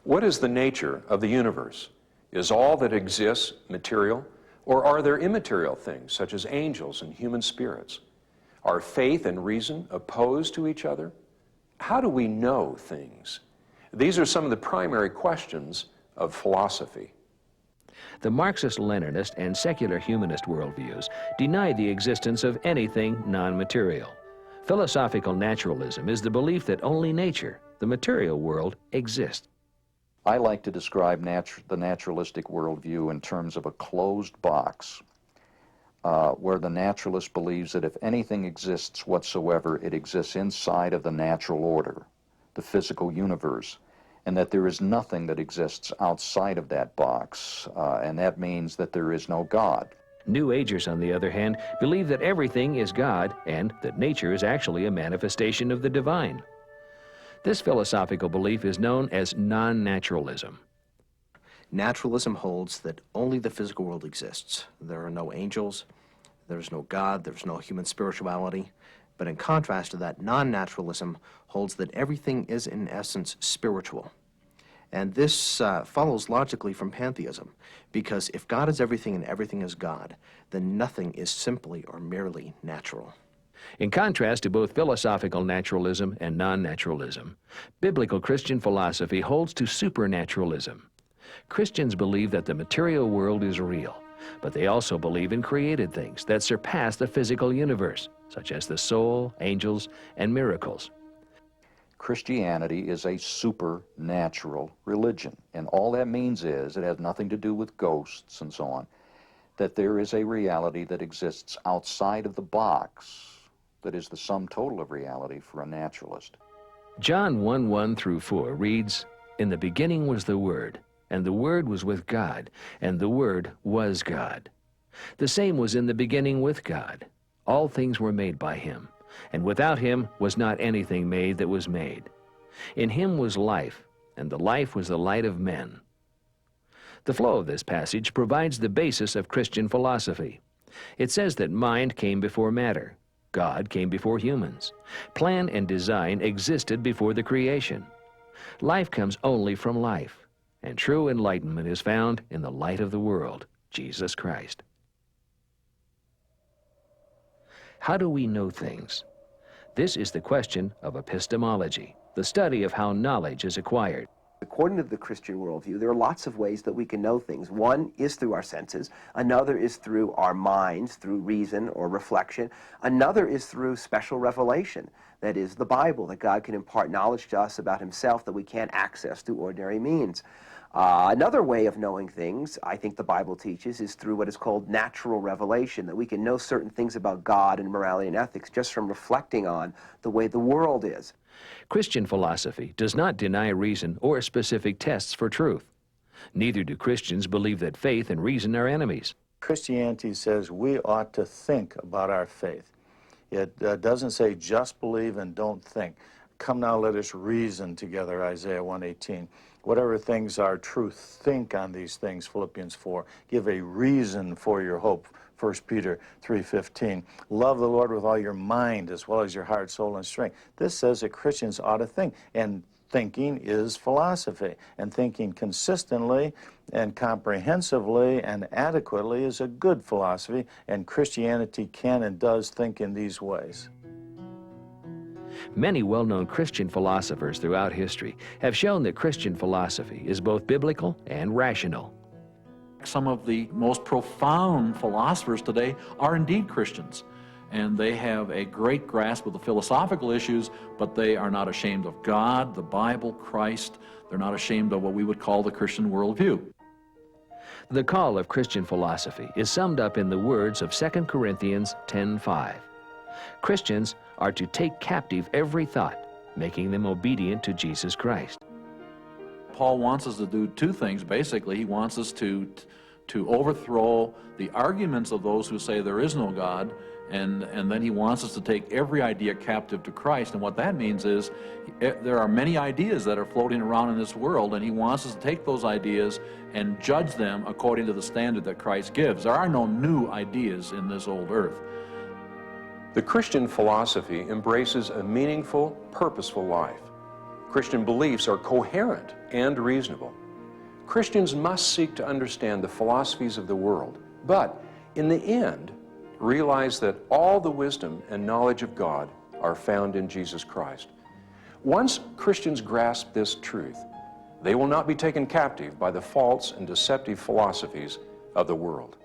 What is the nature of the universe? Is all that exists material, or are there immaterial things such as angels and human spirits? Are faith and reason opposed to each other? How do we know things? These are some of the primary questions of philosophy. The Marxist-Leninist and secular humanist worldviews deny the existence of anything non-material. Philosophical naturalism is the belief that only nature, the material world, exists. I like to describe the naturalistic worldview in terms of a closed box where the naturalist believes that if anything exists whatsoever, it exists inside of the natural order, the physical universe, and that there is nothing that exists outside of that box, and that means that there is no God. New Agers, on the other hand, believe that everything is God and that nature is actually a manifestation of the divine. This philosophical belief is known as non-naturalism. Naturalism holds that only the physical world exists. There are no angels, there's no God, there's no human spirituality. But in contrast to that, non-naturalism holds that everything is in essence spiritual. And this follows logically from pantheism, because if God is everything and everything is God, then nothing is simply or merely natural. In contrast to both philosophical naturalism and non-naturalism, biblical Christian philosophy holds to supernaturalism. Christians believe that the material world is real, but they also believe in created things that surpass the physical universe, such as the soul, angels, and miracles. Christianity is a supernatural religion, and all that means is, it has nothing to do with ghosts and so on, that there is a reality that exists outside of the box that is the sum total of reality for a naturalist. John 1:1-4 reads, "In the beginning was the Word, and the Word was with God, and the Word was God. The same was in the beginning with God. All things were made by him, and without him was not anything made that was made. In him was life, and the life was the light of men." The flow of this passage provides the basis of Christian philosophy. It says that mind came before matter. God came before humans. Plan and design existed before the creation. Life comes only from life, and true enlightenment is found in the light of the world, Jesus Christ. How do we know things? This is the question of epistemology, the study of how knowledge is acquired. According to the Christian worldview, there are lots of ways that we can know things. One is through our senses. Another is through our minds, through reason or reflection. Another is through special revelation. That is the Bible, that God can impart knowledge to us about himself that we can't access through ordinary means. Another way of knowing things, I think the Bible teaches, is through what is called natural revelation, that we can know certain things about God and morality and ethics just from reflecting on the way the world is. Christian philosophy does not deny reason or specific tests for truth. Neither do Christians believe that faith and reason are enemies. Christianity says we ought to think about our faith. It doesn't say just believe and don't think. Come now, let us reason together, Isaiah 1:18. Whatever things are true, think on these things, Philippians 4. Give a reason for your hope, 1 Peter 3:15. Love the Lord with all your mind as well as your heart, soul, and strength. This says that Christians ought to think, and thinking is philosophy. And thinking consistently and comprehensively and adequately is a good philosophy, and Christianity can and does think in these ways. Many well-known Christian philosophers throughout history have shown that Christian philosophy is both biblical and rational. Some of the most profound philosophers today are indeed Christians, and they have a great grasp of the philosophical issues, but they are not ashamed of God, the Bible, Christ. They're not ashamed of what we would call the Christian worldview. The call of Christian philosophy is summed up in the words of 2 Corinthians 10:5. Christians are to take captive every thought, making them obedient to Jesus Christ. Paul wants us to do two things, basically. He wants us to overthrow the arguments of those who say there is no God, and then he wants us to take every idea captive to Christ. And what that means is there are many ideas that are floating around in this world, and he wants us to take those ideas and judge them according to the standard that Christ gives. There are no new ideas in this old earth. The Christian philosophy embraces a meaningful, purposeful life. Christian beliefs are coherent and reasonable. Christians must seek to understand the philosophies of the world, but in the end, realize that all the wisdom and knowledge of God are found in Jesus Christ. Once Christians grasp this truth, they will not be taken captive by the false and deceptive philosophies of the world.